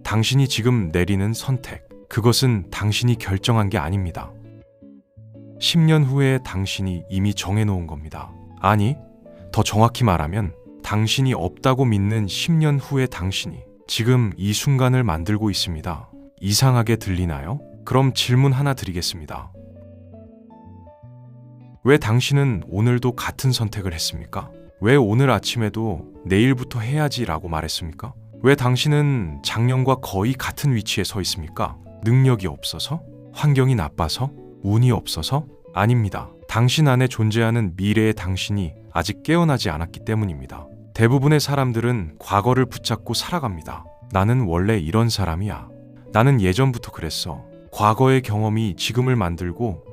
당신이 지금 내리는 선택, 그것은 당신이 결정한 게 아닙니다. 10년 후에 당신이 이미 정해놓은 겁니다. 아니, 더 정확히 말하면 당신이 없다고 믿는 10년 후의 당신이 지금 이 순간을 만들고 있습니다. 이상하게 들리나요? 그럼 질문 하나 드리겠습니다. 왜 당신은 오늘도 같은 선택을 했습니까? 왜 오늘 아침에도 내일부터 해야지라고 말했습니까? 왜 당신은 작년과 거의 같은 위치에 서 있습니까? 능력이 없어서? 환경이 나빠서? 운이 없어서? 아닙니다. 당신 안에 존재하는 미래의 당신이 아직 깨어나지 않았기 때문입니다. 대부분의 사람들은 과거를 붙잡고 살아갑니다. 나는 원래 이런 사람이야. 나는 예전부터 그랬어. 과거의 경험이 지금을 만들고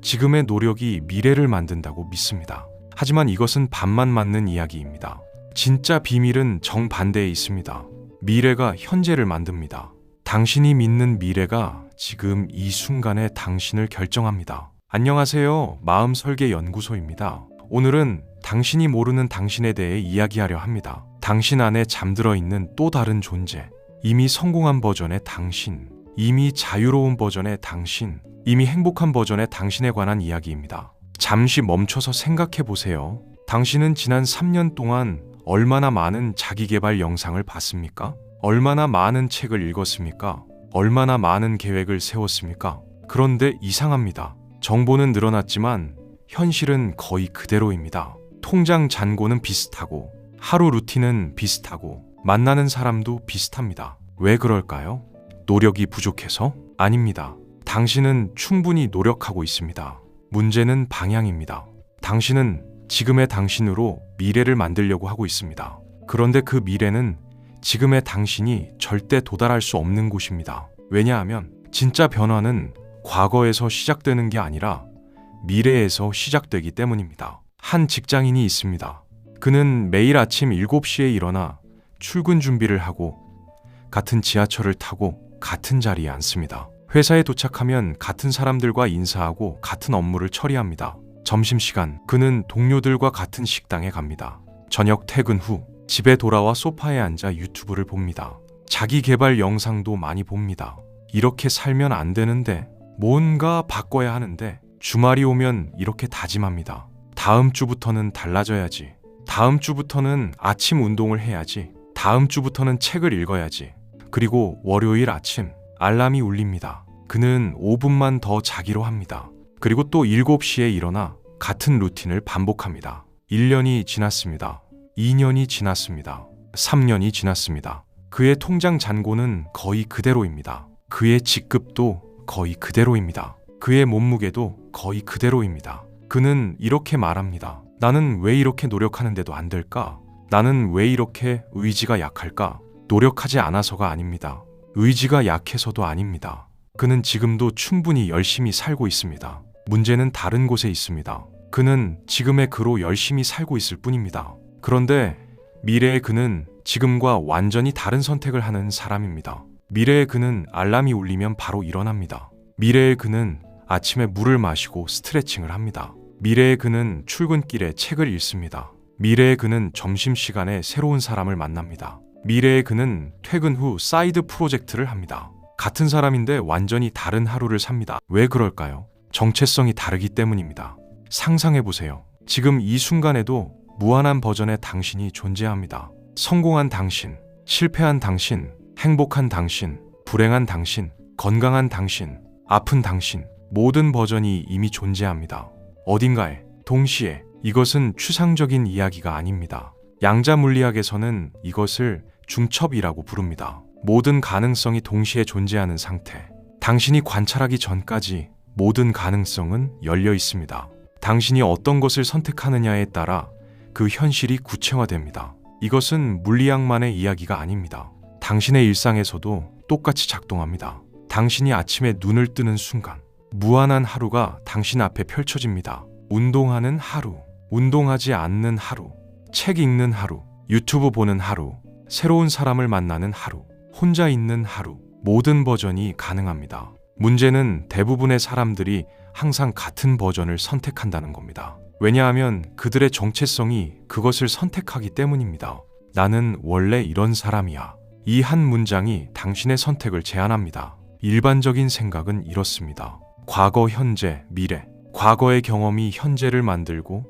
지금의 노력이 미래를 만든다고 믿습니다. 하지만 이것은 반만 맞는 이야기입니다. 진짜 비밀은 정반대에 있습니다. 미래가 현재를 만듭니다. 당신이 믿는 미래가 지금 이 순간에 당신을 결정합니다. 안녕하세요. 마음설계연구소입니다. 오늘은 당신이 모르는 당신에 대해 이야기하려 합니다. 당신 안에 잠들어 있는 또 다른 존재, 이미 성공한 버전의 당신, 이미 자유로운 버전의 당신, 이미 행복한 버전의 당신에 관한 이야기입니다. 잠시 멈춰서 생각해 보세요. 당신은 지난 3년 동안 얼마나 많은 자기계발 영상을 봤습니까? 얼마나 많은 책을 읽었습니까? 얼마나 많은 계획을 세웠습니까? 그런데 이상합니다. 정보는 늘어났지만 현실은 거의 그대로입니다. 통장 잔고는 비슷하고 하루 루틴은 비슷하고 만나는 사람도 비슷합니다. 왜 그럴까요? 노력이 부족해서? 아닙니다. 당신은 충분히 노력하고 있습니다. 문제는 방향입니다. 당신은 지금의 당신으로 미래를 만들려고 하고 있습니다. 그런데 그 미래는 지금의 당신이 절대 도달할 수 없는 곳입니다. 왜냐하면 진짜 변화는 과거에서 시작되는 게 아니라 미래에서 시작되기 때문입니다. 한 직장인이 있습니다. 그는 매일 아침 7시에 일어나 출근 준비를 하고 같은 지하철을 타고 같은 자리에 앉습니다. 회사에 도착하면 같은 사람들과 인사하고 같은 업무를 처리합니다. 점심시간, 그는 동료들과 같은 식당에 갑니다. 저녁 퇴근 후 집에 돌아와 소파에 앉아 유튜브를 봅니다. 자기 개발 영상도 많이 봅니다. 이렇게 살면 안 되는데, 뭔가 바꿔야 하는데, 주말이 오면 이렇게 다짐합니다. 다음 주부터는 달라져야지. 다음 주부터는 아침 운동을 해야지. 다음 주부터는 책을 읽어야지. 그리고 월요일 아침 알람이 울립니다. 그는 5분만 더 자기로 합니다. 그리고 또 7시에 일어나 같은 루틴을 반복합니다. 1년이 지났습니다. 2년이 지났습니다. 3년이 지났습니다. 그의 통장 잔고는 거의 그대로입니다. 그의 직급도 거의 그대로입니다. 그의 몸무게도 거의 그대로입니다. 그는 이렇게 말합니다. 나는 왜 이렇게 노력하는데도 안 될까? 나는 왜 이렇게 의지가 약할까? 노력하지 않아서가 아닙니다. 의지가 약해서도 아닙니다. 그는 지금도 충분히 열심히 살고 있습니다. 문제는 다른 곳에 있습니다. 그는 지금의 그로 열심히 살고 있을 뿐입니다. 그런데 미래의 그는 지금과 완전히 다른 선택을 하는 사람입니다. 미래의 그는 알람이 울리면 바로 일어납니다. 미래의 그는 아침에 물을 마시고 스트레칭을 합니다. 미래의 그는 출근길에 책을 읽습니다. 미래의 그는 점심시간에 새로운 사람을 만납니다. 미래의 그는 퇴근 후 사이드 프로젝트를 합니다. 같은 사람인데 완전히 다른 하루를 삽니다. 왜 그럴까요? 정체성이 다르기 때문입니다. 상상해보세요. 지금 이 순간에도 무한한 버전의 당신이 존재합니다. 성공한 당신, 실패한 당신, 행복한 당신, 불행한 당신, 건강한 당신, 아픈 당신, 모든 버전이 이미 존재합니다. 어딘가에, 동시에. 이것은 추상적인 이야기가 아닙니다. 양자 물리학에서는 이것을 중첩이라고 부릅니다. 모든 가능성이 동시에 존재하는 상태. 당신이 관찰하기 전까지 모든 가능성은 열려 있습니다. 당신이 어떤 것을 선택하느냐에 따라 그 현실이 구체화됩니다. 이것은 물리학만의 이야기가 아닙니다. 당신의 일상에서도 똑같이 작동합니다. 당신이 아침에 눈을 뜨는 순간, 무한한 하루가 당신 앞에 펼쳐집니다. 운동하는 하루, 운동하지 않는 하루, 책 읽는 하루, 유튜브 보는 하루, 새로운 사람을 만나는 하루, 혼자 있는 하루, 모든 버전이 가능합니다. 문제는 대부분의 사람들이 항상 같은 버전을 선택한다는 겁니다. 왜냐하면 그들의 정체성이 그것을 선택하기 때문입니다. 나는 원래 이런 사람이야. 이 한 문장이 당신의 선택을 제한합니다. 일반적인 생각은 이렇습니다. 과거, 현재, 미래. 과거의 경험이 현재를 만들고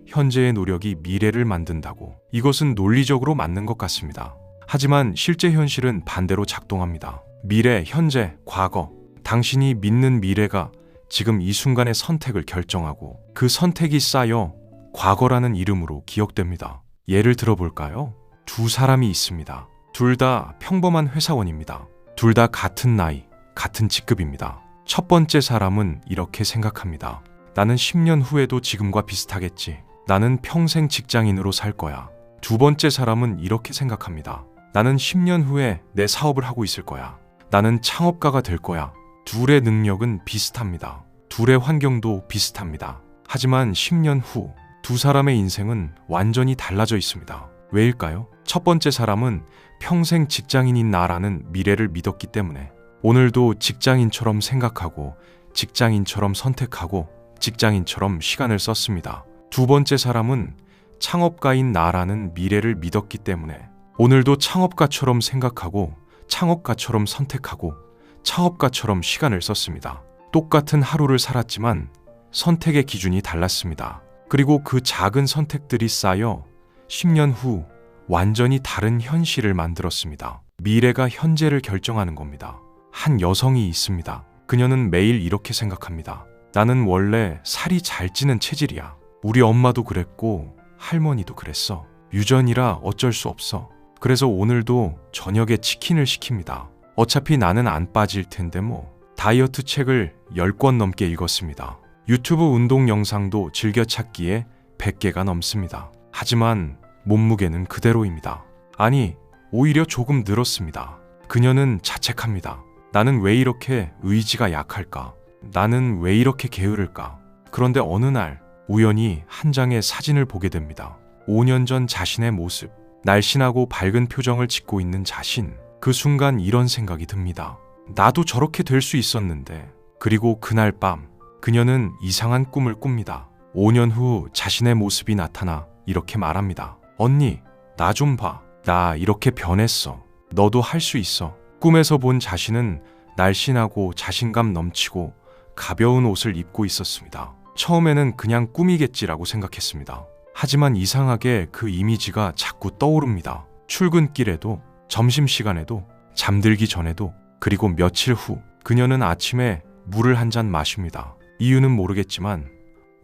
현재의 노력이 미래를 만든다고. 이것은 논리적으로 맞는 것 같습니다. 하지만 실제 현실은 반대로 작동합니다. 미래, 현재, 과거. 당신이 믿는 미래가 지금 이 순간의 선택을 결정하고 그 선택이 쌓여 과거라는 이름으로 기억됩니다. 예를 들어볼까요? 두 사람이 있습니다. 둘 다 평범한 회사원입니다. 둘 다 같은 나이, 같은 직급입니다. 첫 번째 사람은 이렇게 생각합니다. 나는 10년 후에도 지금과 비슷하겠지. 나는 평생 직장인으로 살 거야. 두 번째 사람은 이렇게 생각합니다. 나는 10년 후에 내 사업을 하고 있을 거야. 나는 창업가가 될 거야. 둘의 능력은 비슷합니다. 둘의 환경도 비슷합니다. 하지만 10년 후 두 사람의 인생은 완전히 달라져 있습니다. 왜일까요? 첫 번째 사람은 평생 직장인인 나라는 미래를 믿었기 때문에 오늘도 직장인처럼 생각하고 직장인처럼 선택하고 직장인처럼 시간을 썼습니다. 두 번째 사람은 창업가인 나라는 미래를 믿었기 때문에 오늘도 창업가처럼 생각하고 창업가처럼 선택하고 창업가처럼 시간을 썼습니다. 똑같은 하루를 살았지만 선택의 기준이 달랐습니다. 그리고 그 작은 선택들이 쌓여 10년 후 완전히 다른 현실을 만들었습니다. 미래가 현재를 결정하는 겁니다. 한 여성이 있습니다. 그녀는 매일 이렇게 생각합니다. 나는 원래 살이 잘 찌는 체질이야. 우리 엄마도 그랬고 할머니도 그랬어. 유전이라 어쩔 수 없어. 그래서 오늘도 저녁에 치킨을 시킵니다. 어차피 나는 안 빠질 텐데 뭐. 다이어트 책을 10권 넘게 읽었습니다. 유튜브 운동 영상도 즐겨찾기에 100개가 넘습니다. 하지만 몸무게는 그대로입니다. 아니, 오히려 조금 늘었습니다. 그녀는 자책합니다. 나는 왜 이렇게 의지가 약할까? 나는 왜 이렇게 게으를까? 그런데 어느 날 우연히 한 장의 사진을 보게 됩니다. 5년 전 자신의 모습, 날씬하고 밝은 표정을 짓고 있는 자신. 그 순간 이런 생각이 듭니다. 나도 저렇게 될 수 있었는데. 그리고 그날 밤 그녀는 이상한 꿈을 꿉니다. 5년 후 자신의 모습이 나타나 이렇게 말합니다. 언니, 나 좀 봐. 나 이렇게 변했어. 너도 할 수 있어. 꿈에서 본 자신은 날씬하고 자신감 넘치고 가벼운 옷을 입고 있었습니다. 처음에는 그냥 꿈이겠지라고 생각했습니다. 하지만 이상하게 그 이미지가 자꾸 떠오릅니다. 출근길에도, 점심시간에도, 잠들기 전에도, 그리고 며칠 후 그녀는 아침에 물을 한 잔 마십니다. 이유는 모르겠지만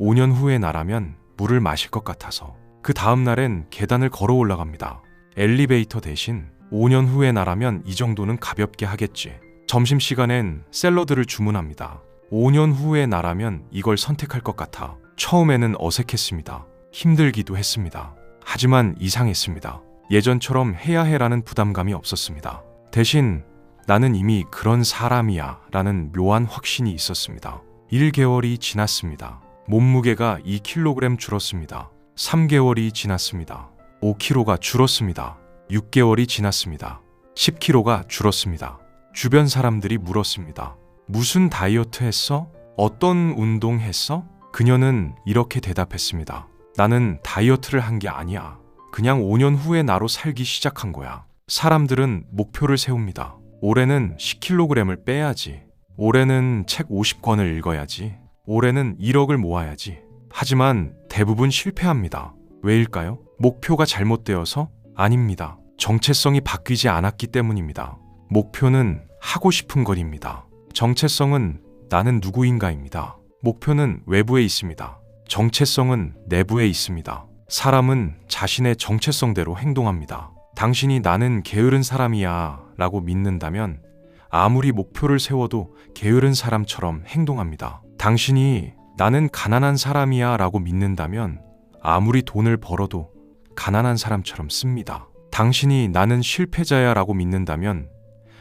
5년 후의 나라면 물을 마실 것 같아서. 그 다음 날엔 계단을 걸어 올라갑니다. 엘리베이터 대신 5년 후의 나라면 이 정도는 가볍게 하겠지. 점심시간엔 샐러드를 주문합니다. 5년 후의 나라면 이걸 선택할 것 같아. 처음에는 어색했습니다. 힘들기도 했습니다. 하지만 이상했습니다. 예전처럼 해야 해라는 부담감이 없었습니다. 대신 나는 이미 그런 사람이야 라는 묘한 확신이 있었습니다. 1개월이 지났습니다. 몸무게가 2kg 줄었습니다. 3개월이 지났습니다. 5kg가 줄었습니다. 6개월이 지났습니다. 10kg가 줄었습니다. 주변 사람들이 물었습니다. 무슨 다이어트 했어? 어떤 운동 했어? 그녀는 이렇게 대답했습니다. 나는 다이어트를 한 게 아니야. 그냥 5년 후에 나로 살기 시작한 거야. 사람들은 목표를 세웁니다. 올해는 10kg을 빼야지. 올해는 책 50권을 읽어야지. 올해는 1억을 모아야지. 하지만 대부분 실패합니다. 왜일까요? 목표가 잘못되어서? 아닙니다. 정체성이 바뀌지 않았기 때문입니다. 목표는 하고 싶은 것입니다. 정체성은 나는 누구인가입니다. 목표는 외부에 있습니다. 정체성은 내부에 있습니다. 사람은 자신의 정체성대로 행동합니다. 당신이 나는 게으른 사람이야 라고 믿는다면 아무리 목표를 세워도 게으른 사람처럼 행동합니다. 당신이 나는 가난한 사람이야 라고 믿는다면 아무리 돈을 벌어도 가난한 사람처럼 씁니다. 당신이 나는 실패자야 라고 믿는다면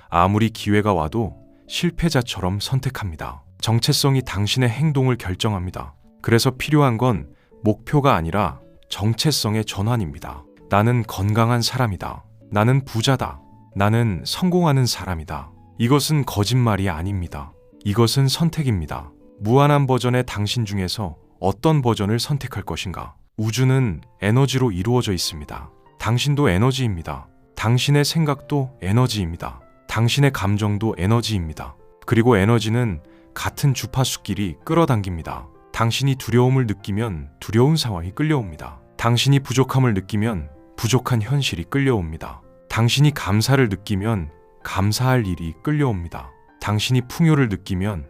아무리 기회가 와도 실패자처럼 선택합니다. 정체성이 당신의 행동을 결정합니다. 그래서 필요한 건 목표가 아니라 정체성의 전환입니다. 나는 건강한 사람이다. 나는 부자다. 나는 성공하는 사람이다. 이것은 거짓말이 아닙니다. 이것은 선택입니다. 무한한 버전의 당신 중에서 어떤 버전을 선택할 것인가? 우주는 에너지로 이루어져 있습니다. 당신도 에너지입니다. 당신의 생각도 에너지입니다. 당신의 감정도 에너지입니다. 그리고 에너지는 같은 주파수끼리 끌어당깁니다. 당신이 두려움을 느끼면 두려운 상황이 끌려옵니다. 당신이 부족함을 느끼면 부족한 현실이 끌려옵니다. 당신이 감사를 느끼면 감사할 일이 끌려옵니다. 당신이 풍요를 느끼면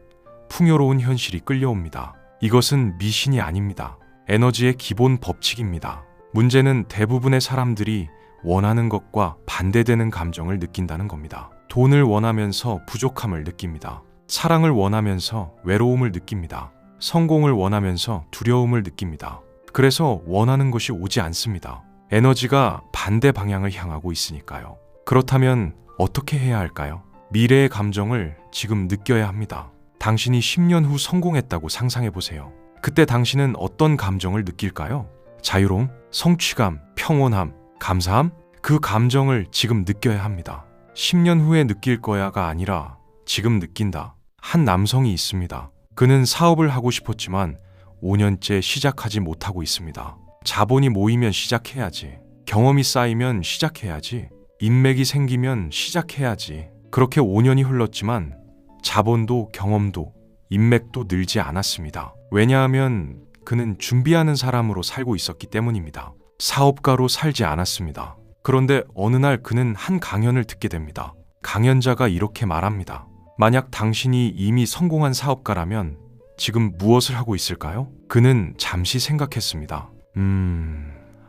풍요로운 현실이 끌려옵니다. 이것은 미신이 아닙니다. 에너지의 기본 법칙입니다. 문제는 대부분의 사람들이 원하는 것과 반대되는 감정을 느낀다는 겁니다. 돈을 원하면서 부족함을 느낍니다. 사랑을 원하면서 외로움을 느낍니다. 성공을 원하면서 두려움을 느낍니다. 그래서 원하는 것이 오지 않습니다. 에너지가 반대 방향을 향하고 있으니까요. 그렇다면 어떻게 해야 할까요? 미래의 감정을 지금 느껴야 합니다. 당신이 10년 후 성공했다고 상상해 보세요. 그때 당신은 어떤 감정을 느낄까요? 자유로움, 성취감, 평온함, 감사함? 그 감정을 지금 느껴야 합니다. 10년 후에 느낄 거야가 아니라 지금 느낀다. 한 남성이 있습니다. 그는 사업을 하고 싶었지만 5년째 시작하지 못하고 있습니다. 자본이 모이면 시작해야지. 경험이 쌓이면 시작해야지. 인맥이 생기면 시작해야지. 그렇게 5년이 흘렀지만 자본도 경험도 인맥도 늘지 않았습니다. 왜냐하면 그는 준비하는 사람으로 살고 있었기 때문입니다. 사업가로 살지 않았습니다. 그런데 어느 날 그는 한 강연을 듣게 됩니다. 강연자가 이렇게 말합니다. 만약 당신이 이미 성공한 사업가라면 지금 무엇을 하고 있을까요? 그는 잠시 생각했습니다.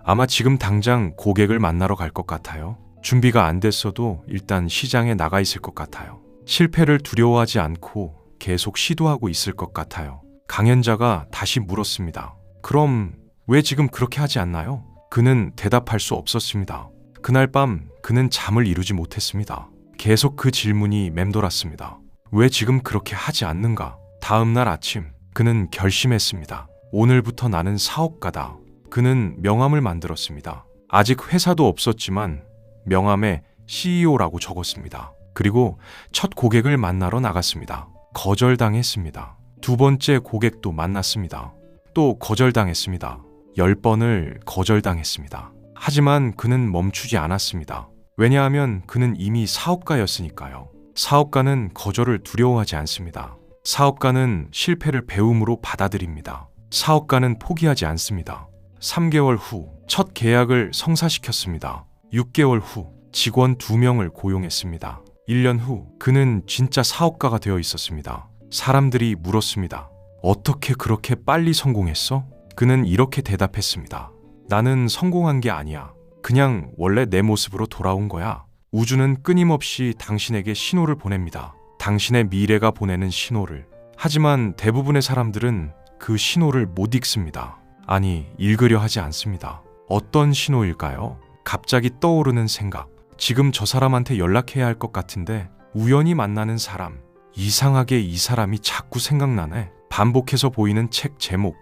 아마 지금 당장 고객을 만나러 갈 것 같아요. 준비가 안 됐어도 일단 시장에 나가 있을 것 같아요. 실패를 두려워하지 않고 계속 시도하고 있을 것 같아요. 강연자가 다시 물었습니다. 그럼 왜 지금 그렇게 하지 않나요? 그는 대답할 수 없었습니다. 그날 밤 그는 잠을 이루지 못했습니다. 계속 그 질문이 맴돌았습니다. 왜 지금 그렇게 하지 않는가? 다음 날 아침 그는 결심했습니다. 오늘부터 나는 사업가다. 그는 명함을 만들었습니다. 아직 회사도 없었지만 명함에 CEO라고 적었습니다. 그리고 첫 고객을 만나러 나갔습니다. 거절당했습니다. 두 번째 고객도 만났습니다. 또 거절당했습니다. 10번을 거절당했습니다. 하지만 그는 멈추지 않았습니다. 왜냐하면 그는 이미 사업가였으니까요. 사업가는 거절을 두려워하지 않습니다. 사업가는 실패를 배움으로 받아들입니다. 사업가는 포기하지 않습니다. 3개월 후 첫 계약을 성사시켰습니다. 6개월 후 직원 2명을 고용했습니다. 1년 후 그는 진짜 사업가가 되어 있었습니다. 사람들이 물었습니다. 어떻게 그렇게 빨리 성공했어? 그는 이렇게 대답했습니다. 나는 성공한 게 아니야. 그냥 원래 내 모습으로 돌아온 거야. 우주는 끊임없이 당신에게 신호를 보냅니다. 당신의 미래가 보내는 신호를. 하지만 대부분의 사람들은 그 신호를 못 읽습니다. 아니, 읽으려 하지 않습니다. 어떤 신호일까요? 갑자기 떠오르는 생각. 지금 저 사람한테 연락해야 할 것 같은데 우연히 만나는 사람. 이상하게 이 사람이 자꾸 생각나네. 반복해서 보이는 책 제목.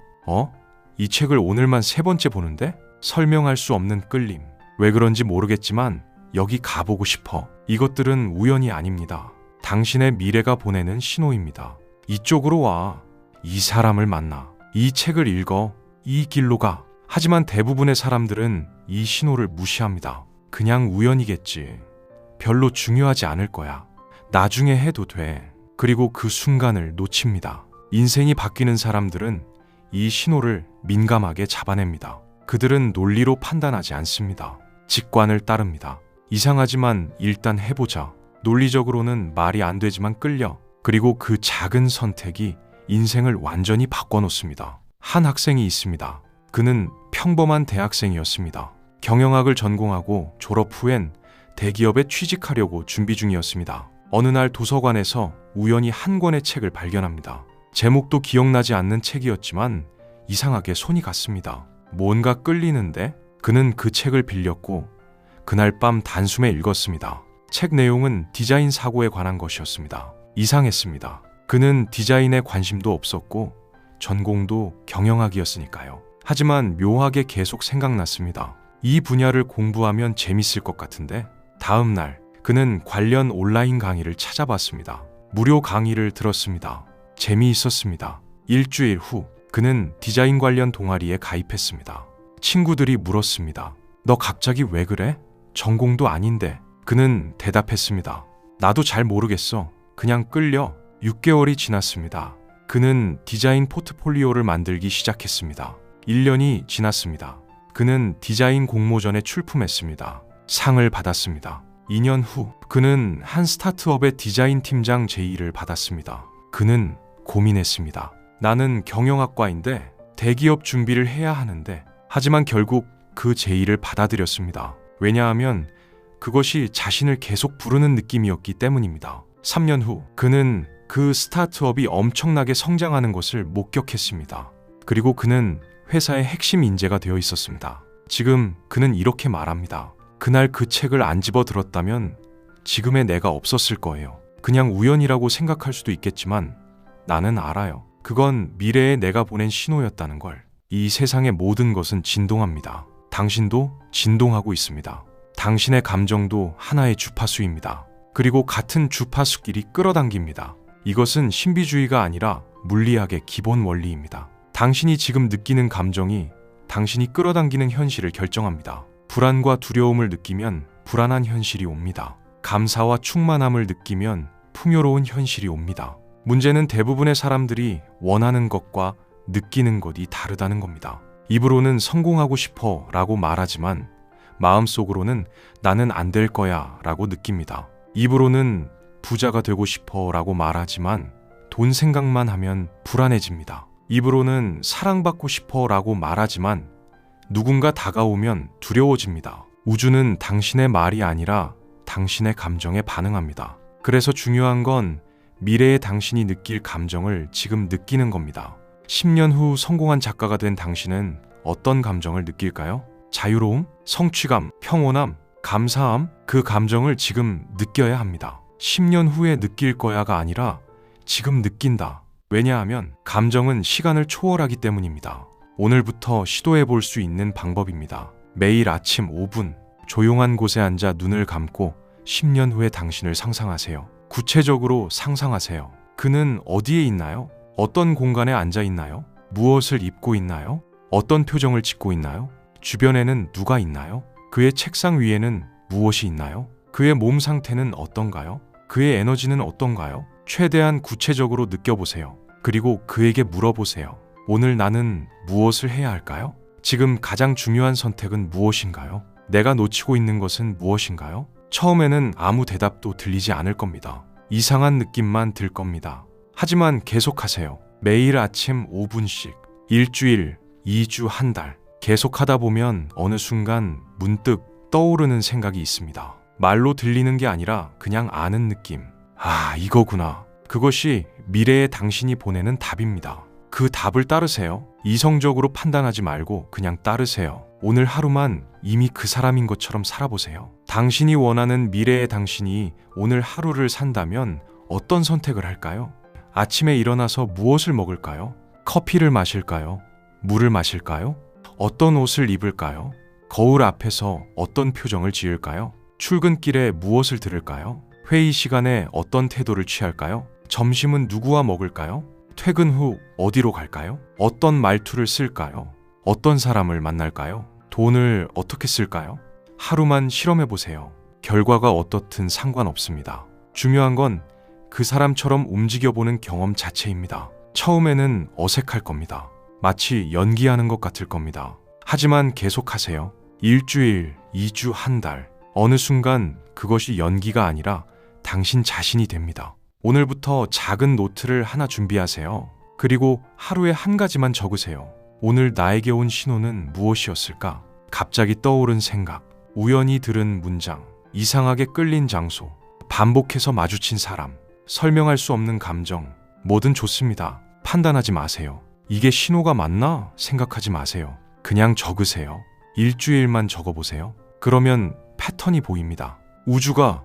이 책을 오늘만 3번째 보는데? 설명할 수 없는 끌림. 왜 그런지 모르겠지만 여기 가보고 싶어. 이것들은 우연이 아닙니다. 당신의 미래가 보내는 신호입니다. 이쪽으로 와. 이 사람을 만나. 이 책을 읽어. 이 길로 가. 하지만 대부분의 사람들은 이 신호를 무시합니다. 그냥 우연이겠지. 별로 중요하지 않을 거야. 나중에 해도 돼. 그리고 그 순간을 놓칩니다. 인생이 바뀌는 사람들은 이 신호를 민감하게 잡아냅니다. 그들은 논리로 판단하지 않습니다. 직관을 따릅니다. 이상하지만 일단 해보자. 논리적으로는 말이 안 되지만 끌려. 그리고 그 작은 선택이 인생을 완전히 바꿔놓습니다. 한 학생이 있습니다. 그는 평범한 대학생이었습니다. 경영학을 전공하고 졸업 후엔 대기업에 취직하려고 준비 중이었습니다. 어느 날 도서관에서 우연히 한 권의 책을 발견합니다. 제목도 기억나지 않는 책이었지만 이상하게 손이 갔습니다. 뭔가 끌리는데? 그는 그 책을 빌렸고 그날 밤 단숨에 읽었습니다. 책 내용은 디자인 사고에 관한 것이었습니다. 이상했습니다. 그는 디자인에 관심도 없었고 전공도 경영학이었으니까요. 하지만 묘하게 계속 생각났습니다. 이 분야를 공부하면 재밌을 것 같은데? 다음 날 그는 관련 온라인 강의를 찾아봤습니다. 무료 강의를 들었습니다. 재미있었습니다. 일주일 후 그는 디자인 관련 동아리에 가입했습니다. 친구들이 물었습니다. 너 갑자기 왜 그래? 전공도 아닌데. 그는 대답했습니다. 나도 잘 모르겠어. 그냥 끌려. 6개월이 지났습니다. 그는 디자인 포트폴리오를 만들기 시작했습니다. 1년이 지났습니다. 그는 디자인 공모전에 출품했습니다. 상을 받았습니다. 2년 후 그는 한 스타트업의 디자인 팀장 제의를 받았습니다. 그는 고민했습니다. 나는 경영학과인데 대기업 준비를 해야 하는데, 하지만 결국 그 제의를 받아들였습니다. 왜냐하면 그것이 자신을 계속 부르는 느낌이었기 때문입니다. 3년 후 그는 그 스타트업이 엄청나게 성장하는 것을 목격했습니다. 그리고 그는 회사의 핵심 인재가 되어 있었습니다. 지금 그는 이렇게 말합니다. 그날 그 책을 안 집어들었다면 지금의 내가 없었을 거예요. 그냥 우연이라고 생각할 수도 있겠지만 나는 알아요. 그건 미래의 내가 보낸 신호였다는 걸. 이 세상의 모든 것은 진동합니다. 당신도 진동하고 있습니다. 당신의 감정도 하나의 주파수입니다. 그리고 같은 주파수끼리 끌어당깁니다. 이것은 신비주의가 아니라 물리학의 기본 원리입니다. 당신이 지금 느끼는 감정이 당신이 끌어당기는 현실을 결정합니다. 불안과 두려움을 느끼면 불안한 현실이 옵니다. 감사와 충만함을 느끼면 풍요로운 현실이 옵니다. 문제는 대부분의 사람들이 원하는 것과 느끼는 것이 다르다는 겁니다. 입으로는 성공하고 싶어 라고 말하지만 마음속으로는 나는 안 될 거야 라고 느낍니다. 입으로는 부자가 되고 싶어 라고 말하지만 돈 생각만 하면 불안해집니다. 입으로는 사랑받고 싶어 라고 말하지만 누군가 다가오면 두려워집니다. 우주는 당신의 말이 아니라 당신의 감정에 반응합니다. 그래서 중요한 건 미래의 당신이 느낄 감정을 지금 느끼는 겁니다. 10년 후 성공한 작가가 된 당신은 어떤 감정을 느낄까요? 자유로움, 성취감, 평온함, 감사함, 그 감정을 지금 느껴야 합니다. 10년 후에 느낄 거야가 아니라 지금 느낀다. 왜냐하면 감정은 시간을 초월하기 때문입니다. 오늘부터 시도해 볼 수 있는 방법입니다. 매일 아침 5분 조용한 곳에 앉아 눈을 감고 10년 후의 당신을 상상하세요. 구체적으로 상상하세요. 그는 어디에 있나요? 어떤 공간에 앉아 있나요? 무엇을 입고 있나요? 어떤 표정을 짓고 있나요? 주변에는 누가 있나요? 그의 책상 위에는 무엇이 있나요? 그의 몸 상태는 어떤가요? 그의 에너지는 어떤가요? 최대한 구체적으로 느껴보세요. 그리고 그에게 물어보세요. 오늘 나는 무엇을 해야 할까요? 지금 가장 중요한 선택은 무엇인가요? 내가 놓치고 있는 것은 무엇인가요? 처음에는 아무 대답도 들리지 않을 겁니다. 이상한 느낌만 들 겁니다. 하지만 계속하세요. 매일 아침 5분씩, 일주일, 2주, 한 달. 계속하다 보면 어느 순간 문득 떠오르는 생각이 있습니다. 말로 들리는 게 아니라 그냥 아는 느낌. 아, 이거구나. 그것이 미래의 당신이 보내는 답입니다. 그 답을 따르세요. 이성적으로 판단하지 말고 그냥 따르세요. 오늘 하루만 이미 그 사람인 것처럼 살아보세요. 당신이 원하는 미래의 당신이 오늘 하루를 산다면 어떤 선택을 할까요? 아침에 일어나서 무엇을 먹을까요? 커피를 마실까요? 물을 마실까요? 어떤 옷을 입을까요? 거울 앞에서 어떤 표정을 지을까요? 출근길에 무엇을 들을까요? 회의 시간에 어떤 태도를 취할까요? 점심은 누구와 먹을까요? 퇴근 후 어디로 갈까요? 어떤 말투를 쓸까요? 어떤 사람을 만날까요? 돈을 어떻게 쓸까요? 하루만 실험해 보세요. 결과가 어떻든 상관없습니다. 중요한 건 그 사람처럼 움직여보는 경험 자체입니다. 처음에는 어색할 겁니다. 마치 연기하는 것 같을 겁니다. 하지만 계속하세요. 일주일, 2주, 한 달. 어느 순간 그것이 연기가 아니라 당신 자신이 됩니다. 오늘부터 작은 노트를 하나 준비하세요. 그리고 하루에 한 가지만 적으세요. 오늘 나에게 온 신호는 무엇이었을까? 갑자기 떠오른 생각, 우연히 들은 문장, 이상하게 끌린 장소, 반복해서 마주친 사람, 설명할 수 없는 감정, 뭐든 좋습니다. 판단하지 마세요. 이게 신호가 맞나? 생각하지 마세요. 그냥 적으세요. 일주일만 적어보세요. 그러면 패턴이 보입니다. 우주가,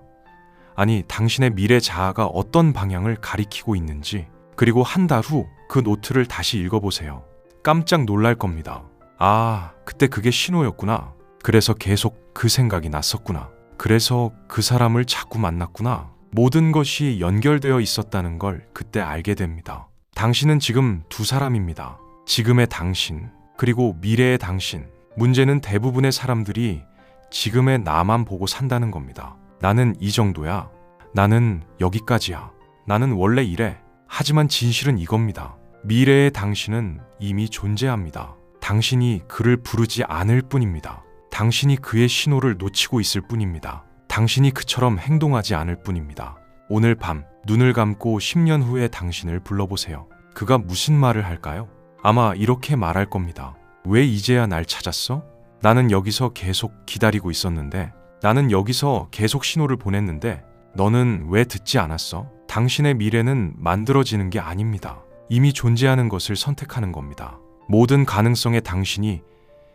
아니 당신의 미래 자아가 어떤 방향을 가리키고 있는지, 그리고 한 달 후 그 노트를 다시 읽어보세요. 깜짝 놀랄 겁니다. 아, 그때 그게 신호였구나. 그래서 계속 그 생각이 났었구나. 그래서 그 사람을 자꾸 만났구나. 모든 것이 연결되어 있었다는 걸 그때 알게 됩니다. 당신은 지금 두 사람입니다. 지금의 당신, 그리고 미래의 당신. 문제는 대부분의 사람들이 지금의 나만 보고 산다는 겁니다. 나는 이 정도야. 나는 여기까지야. 나는 원래 이래. 하지만 진실은 이겁니다. 미래의 당신은 이미 존재합니다. 당신이 그를 부르지 않을 뿐입니다. 당신이 그의 신호를 놓치고 있을 뿐입니다. 당신이 그처럼 행동하지 않을 뿐입니다. 오늘 밤 눈을 감고 10년 후의 당신을 불러보세요. 그가 무슨 말을 할까요? 아마 이렇게 말할 겁니다. 왜 이제야 날 찾았어? 나는 여기서 계속 기다리고 있었는데, 나는 여기서 계속 신호를 보냈는데 너는 왜 듣지 않았어? 당신의 미래는 만들어지는 게 아닙니다. 이미 존재하는 것을 선택하는 겁니다. 모든 가능성의 당신이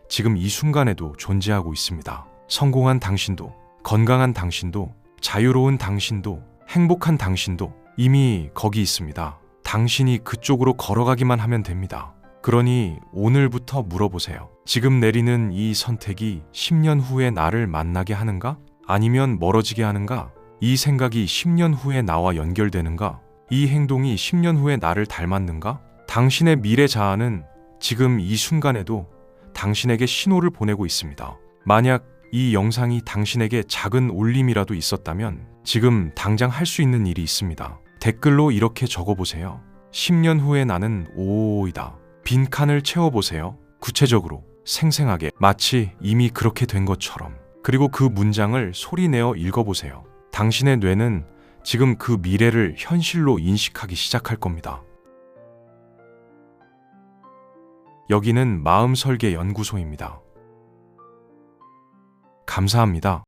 지금 이 순간에도 존재하고 있습니다. 성공한 당신도, 건강한 당신도, 자유로운 당신도, 행복한 당신도 이미 거기 있습니다. 당신이 그쪽으로 걸어가기만 하면 됩니다. 그러니 오늘부터 물어보세요. 지금 내리는 이 선택이 10년 후에 나를 만나게 하는가? 아니면 멀어지게 하는가? 이 생각이 10년 후에 나와 연결되는가? 이 행동이 10년 후에 나를 닮았는가? 당신의 미래 자아는 지금 이 순간에도 당신에게 신호를 보내고 있습니다. 만약 이 영상이 당신에게 작은 울림이라도 있었다면 지금 당장 할 수 있는 일이 있습니다. 댓글로 이렇게 적어보세요. 10년 후에 나는 오이다. 빈칸을 채워보세요. 구체적으로, 생생하게, 마치 이미 그렇게 된 것처럼. 그리고 그 문장을 소리내어 읽어보세요. 당신의 뇌는 지금 그 미래를 현실로 인식하기 시작할 겁니다. 여기는 마음설계 연구소입니다. 감사합니다.